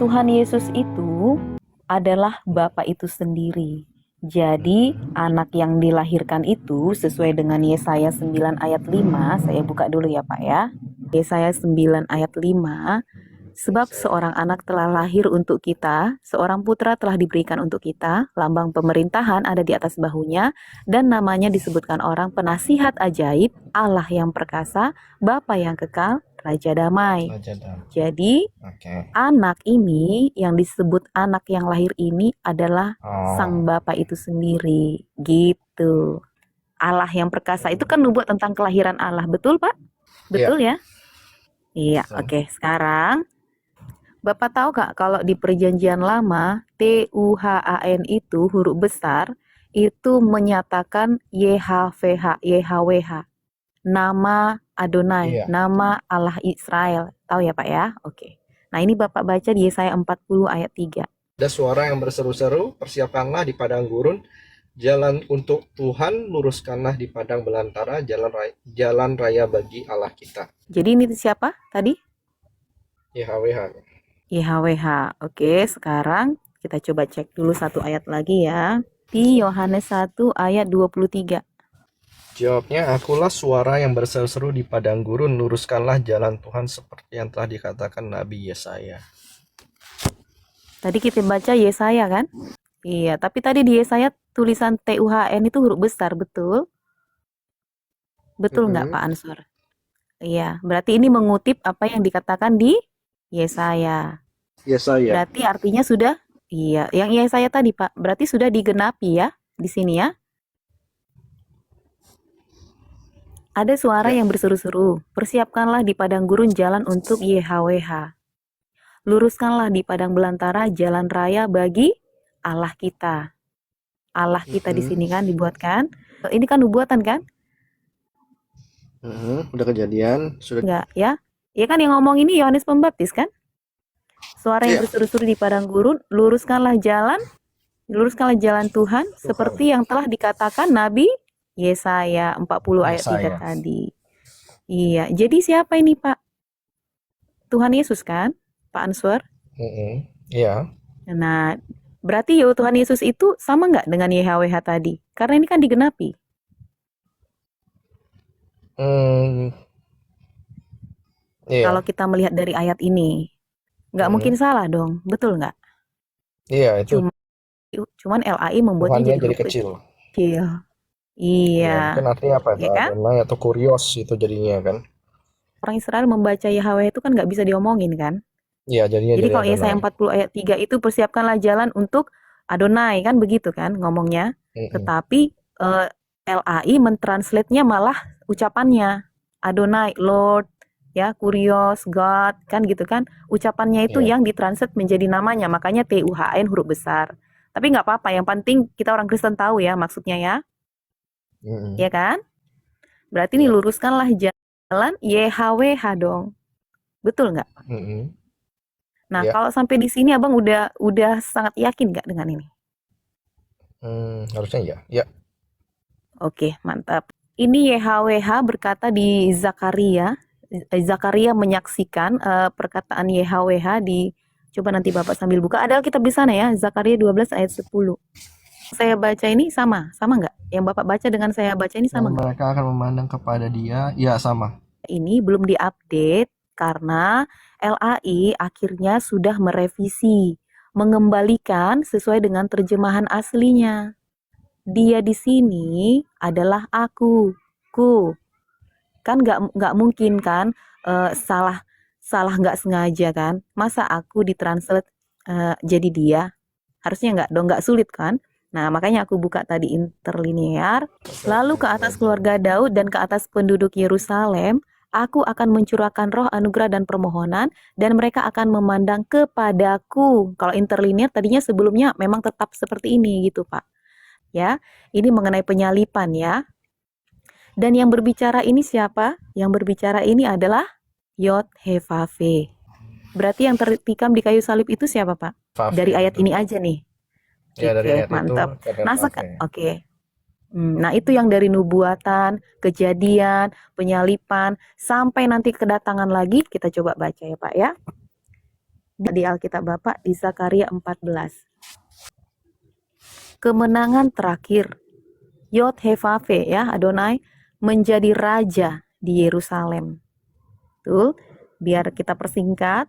Tuhan Yesus itu adalah Bapa itu sendiri. Jadi anak yang dilahirkan itu sesuai dengan Yesaya 9 ayat 5, saya buka dulu ya Pak ya. Yesaya 9 ayat 5, sebab seorang anak telah lahir untuk kita, seorang putra telah diberikan untuk kita, lambang pemerintahan ada di atas bahunya, dan namanya disebutkan orang penasihat ajaib, Allah yang perkasa, Bapa yang kekal, Raja damai. Jadi anak ini yang disebut anak yang lahir ini adalah sang Bapa itu sendiri, gitu. Allah yang perkasa itu kan nubuat tentang kelahiran Allah, betul Pak? Betul ya? Iya, oke. Sekarang Bapak tahu gak kalau di perjanjian lama TUHAN itu huruf besar itu menyatakan YHWH, YHWH, nama Adonai, nama Allah Israel. Tahu ya Pak ya? Oke. Nah ini Bapak baca di Yesaya 40 ayat 3. Ada suara yang berseru-seru, persiapkanlah di padang gurun, jalan untuk Tuhan, luruskanlah di padang belantara, jalan raya bagi Allah kita. Jadi ini siapa tadi? YHWH. YHWH. Oke, sekarang kita coba cek dulu satu ayat lagi ya. Di Yohanes 1 ayat 23. Jawabnya, akulah suara yang berseru-seru di padang gurun, luruskanlah jalan Tuhan seperti yang telah dikatakan Nabi Yesaya. Tadi kita baca Yesaya kan? Iya, tapi tadi di Yesaya tulisan TUHN itu huruf besar, betul? Betul nggak Pak Ansor? Iya, berarti ini mengutip apa yang dikatakan di Yesaya. Yesaya. Berarti artinya sudah, iya, yang Yesaya tadi Pak, berarti sudah digenapi ya di sini ya. Ada suara yang berseru-seru, persiapkanlah di padang gurun jalan untuk YHWH. Luruskanlah di padang belantara jalan raya bagi Allah kita. Allah kita di sini kan dibuatkan. Ini kan nubuatan kan? Udah kejadian, sudah. Enggak ya? Ya kan yang ngomong ini Yohanes Pembaptis kan? Suara yang berseru-seru di padang gurun, luruskanlah jalan Tuhan seperti yang telah dikatakan Nabi Yesaya 40 ayat 3 tadi. Iya, jadi siapa ini Pak? Tuhan Yesus kan? Pak Answer? Iya. Nah, berarti Tuhan Yesus itu sama nggak dengan YHWH tadi? Karena ini kan digenapi. Iya. Kalau kita melihat dari ayat ini, nggak mungkin salah dong, betul nggak? Iya, itu. Cuman LAI membuatnya jadi kecil. Iya. Ya, mungkin artinya apa itu? Ya kan? Adonai atau kurios itu jadinya kan? Orang Israel membaca Yahweh itu kan nggak bisa diomongin kan? Iya, jadinya Jadi jadi kalau Yesaya 40 ayat 3 itu persiapkanlah jalan untuk Adonai kan begitu kan ngomongnya. Tetapi LAI mentranslate-nya malah ucapannya Adonai, Lord, ya, Kurios, God, kan gitu kan. Ucapannya itu yang ditranslate menjadi namanya, makanya TUHN huruf besar. Tapi nggak apa-apa, yang penting kita orang Kristen tahu ya maksudnya ya. Ya kan? Berarti ini luruskanlah jalan YHWH dong. Betul nggak? Nah, kalau sampai di sini Abang udah sangat yakin nggak dengan ini? Harusnya ya. Ya. Oke, mantap. Ini YHWH berkata di Zakaria. Zakaria menyaksikan perkataan YHWH di, coba nanti Bapak sambil buka. Ada kitab di sana ya, Zakaria 12 ayat 10. Saya baca ini sama nggak? Yang Bapak baca dengan saya baca ini sama nggak? Mereka akan memandang kepada dia, ya sama. Ini belum diupdate karena LAI akhirnya sudah merevisi, mengembalikan sesuai dengan terjemahan aslinya. Dia di sini adalah aku, kan nggak mungkin kan salah nggak sengaja kan? Masa aku ditranslate jadi dia? Harusnya nggak sulit kan? Nah, makanya aku buka tadi interlinear. Lalu ke atas keluarga Daud dan ke atas penduduk Yerusalem, aku akan mencurahkan roh anugerah dan permohonan, dan mereka akan memandang kepadaku. Kalau interlinear tadinya sebelumnya memang tetap seperti ini gitu Pak. Ya, ini mengenai penyalipan ya. Dan yang berbicara ini siapa? Yang berbicara ini adalah Yod-Heh-Vav-He. Berarti yang tertikam di kayu salib itu siapa Pak? Dari ayat ini aja nih. Ya, dari ayat mantap. Itu, Oke. Nah, itu yang dari nubuatan, kejadian, penyalipan, sampai nanti kedatangan lagi, kita coba baca ya Pak ya. di Alkitab Bapak di Zakaria 14. Kemenangan terakhir. Yod-Heh-Vaveh ya, Adonai menjadi raja di Yerusalem. Tuh, biar kita persingkat,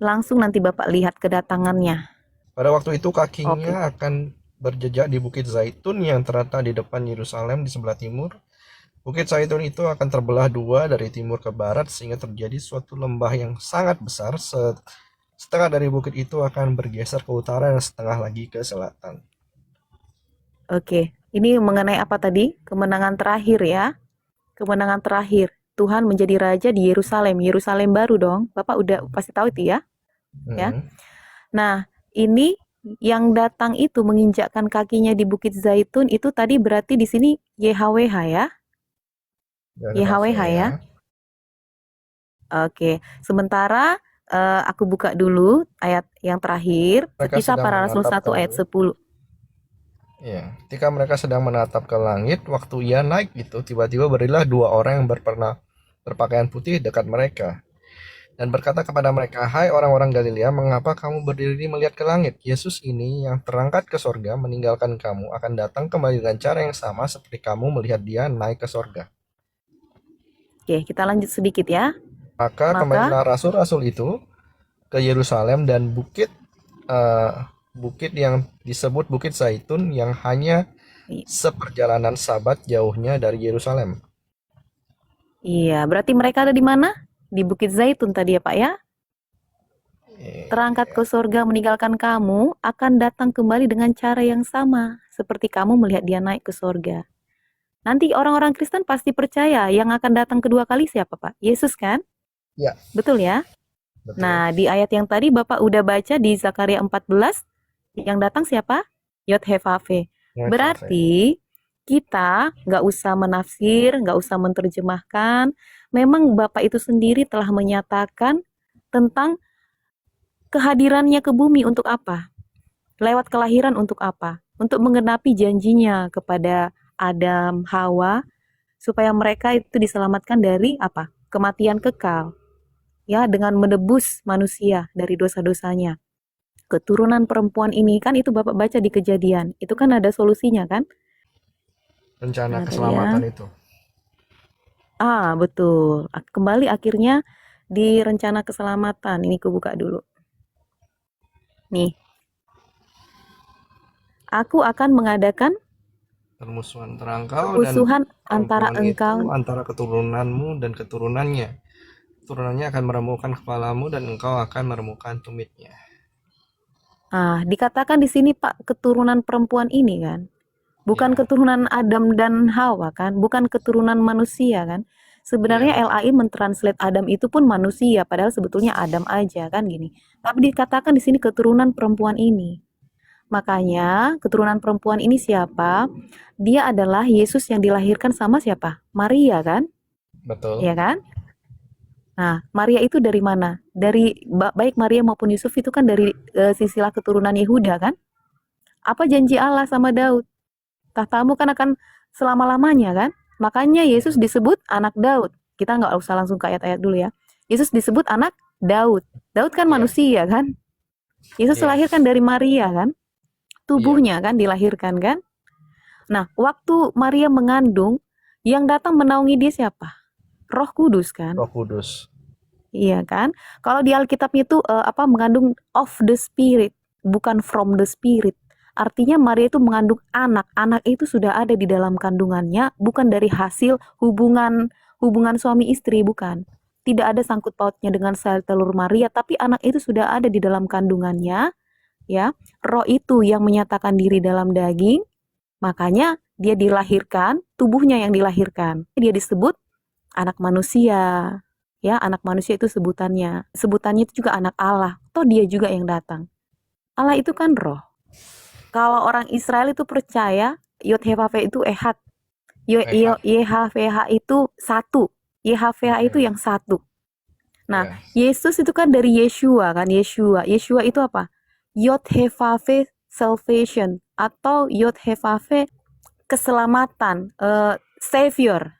langsung nanti Bapak lihat kedatangannya. Pada waktu itu Oke. kakinya akan berjejak di Bukit Zaitun yang terletak di depan Yerusalem di sebelah timur. Bukit Zaitun itu akan terbelah dua dari timur ke barat sehingga terjadi suatu lembah yang sangat besar. Setengah dari bukit itu akan bergeser ke utara dan setengah lagi ke selatan. Oke, ini mengenai apa tadi? Kemenangan terakhir ya. Kemenangan terakhir. Tuhan menjadi raja di Yerusalem. Yerusalem baru dong. Bapak udah pasti tahu itu ya. Ya. Hmm. Nah, ini yang datang itu menginjakkan kakinya di Bukit Zaitun itu tadi berarti di sini YHWH ya. YHWH ya. Oke, sementara aku buka dulu ayat yang terakhir. Mereka Kisah sedang Para Rasul menatap 1 ayat 10. Ya, ketika mereka sedang menatap ke langit, waktu ia naik itu, tiba-tiba berilah dua orang yang berpakaian putih dekat mereka. Dan berkata kepada mereka, "Hai orang-orang Galilea, mengapa kamu berdiri melihat ke langit? Yesus ini yang terangkat ke sorga meninggalkan kamu akan datang kembali dengan cara yang sama seperti kamu melihat dia naik ke sorga." Oke, kita lanjut sedikit ya. Maka kembalilah rasul-rasul itu ke Yerusalem dan bukit yang disebut Bukit Zaitun yang hanya seperjalanan sabat jauhnya dari Yerusalem. Iya, berarti mereka ada di mana? Di Bukit Zaitun tadi ya Pak ya? Terangkat ke sorga meninggalkan kamu akan datang kembali dengan cara yang sama seperti kamu melihat dia naik ke sorga. Nanti orang-orang Kristen pasti percaya yang akan datang kedua kali siapa Pak? Yesus kan? Ya, Betul ya? betul. Nah, di ayat yang tadi Bapak udah baca di Zakaria 14, yang datang siapa? Yod-Heh-Vaveh. Berarti kita nggak usah menafsir, nggak usah menerjemahkan. Memang Bapak itu sendiri telah menyatakan tentang kehadirannya ke bumi untuk apa? Lewat kelahiran untuk apa? Untuk menggenapi janjinya kepada Adam, Hawa, supaya mereka itu diselamatkan dari apa? Kematian kekal. Ya, dengan menebus manusia dari dosa-dosanya. Keturunan perempuan ini kan itu Bapak baca di Kejadian. Itu kan ada solusinya kan? Rencana Ada keselamatan ya. itu. Betul. Kembali akhirnya di rencana keselamatan. Ini aku buka dulu. Nih. Aku akan mengadakan Permusuhan antara engkau permusuhan dan antara perempuan itu, engkau. antara keturunanmu dan keturunannya. Keturunannya akan meremukkan kepalamu dan engkau akan meremukkan tumitnya. Dikatakan di sini Pak, keturunan perempuan ini kan. Bukan Ya. keturunan Adam dan Hawa kan, bukan keturunan manusia kan. Sebenarnya Iya. LAI mentranslate Adam itu pun manusia, padahal sebetulnya Adam aja kan gini. Tapi dikatakan di sini keturunan perempuan ini. Makanya keturunan perempuan ini siapa? Dia adalah Yesus yang dilahirkan sama siapa? Maria kan? Betul. Iya kan? Nah, Maria itu dari mana? Dari baik Maria maupun Yusuf itu kan dari silsilah keturunan Yehuda kan? Apa janji Allah sama Daud? Tahtamu kan akan selama-lamanya kan? Makanya Yesus disebut anak Daud. Kita nggak usah langsung ke ayat-ayat dulu ya. Yesus disebut anak Daud. Daud kan manusia kan? Yesus dilahirkan dari Maria kan? Tubuhnya kan dilahirkan kan? Nah, waktu Maria mengandung, yang datang menaungi dia siapa? Roh Kudus kan? Roh Kudus. Iya kan? Kalau di Alkitabnya itu mengandung of the Spirit, bukan from the Spirit. Artinya Maria itu mengandung anak. Anak itu sudah ada di dalam kandungannya, bukan dari hasil hubungan suami istri, bukan. Tidak ada sangkut pautnya dengan sel telur Maria, tapi anak itu sudah ada di dalam kandungannya, ya. Roh itu yang menyatakan diri dalam daging, makanya dia dilahirkan, tubuhnya yang dilahirkan. Dia disebut anak manusia. Ya, anak manusia itu sebutannya. Sebutannya itu juga anak Allah. Toh dia juga yang datang. Allah itu kan roh. Kalau orang Israel itu percaya Yod-Heh-Vaveh itu ehad. YHVH itu satu. YHVH itu yang satu. Nah, Yesus itu kan dari Yeshua kan, Yeshua. Yeshua itu apa? Yod-Heh-Vaveh salvation atau Yod-Heh-Vaveh keselamatan, savior.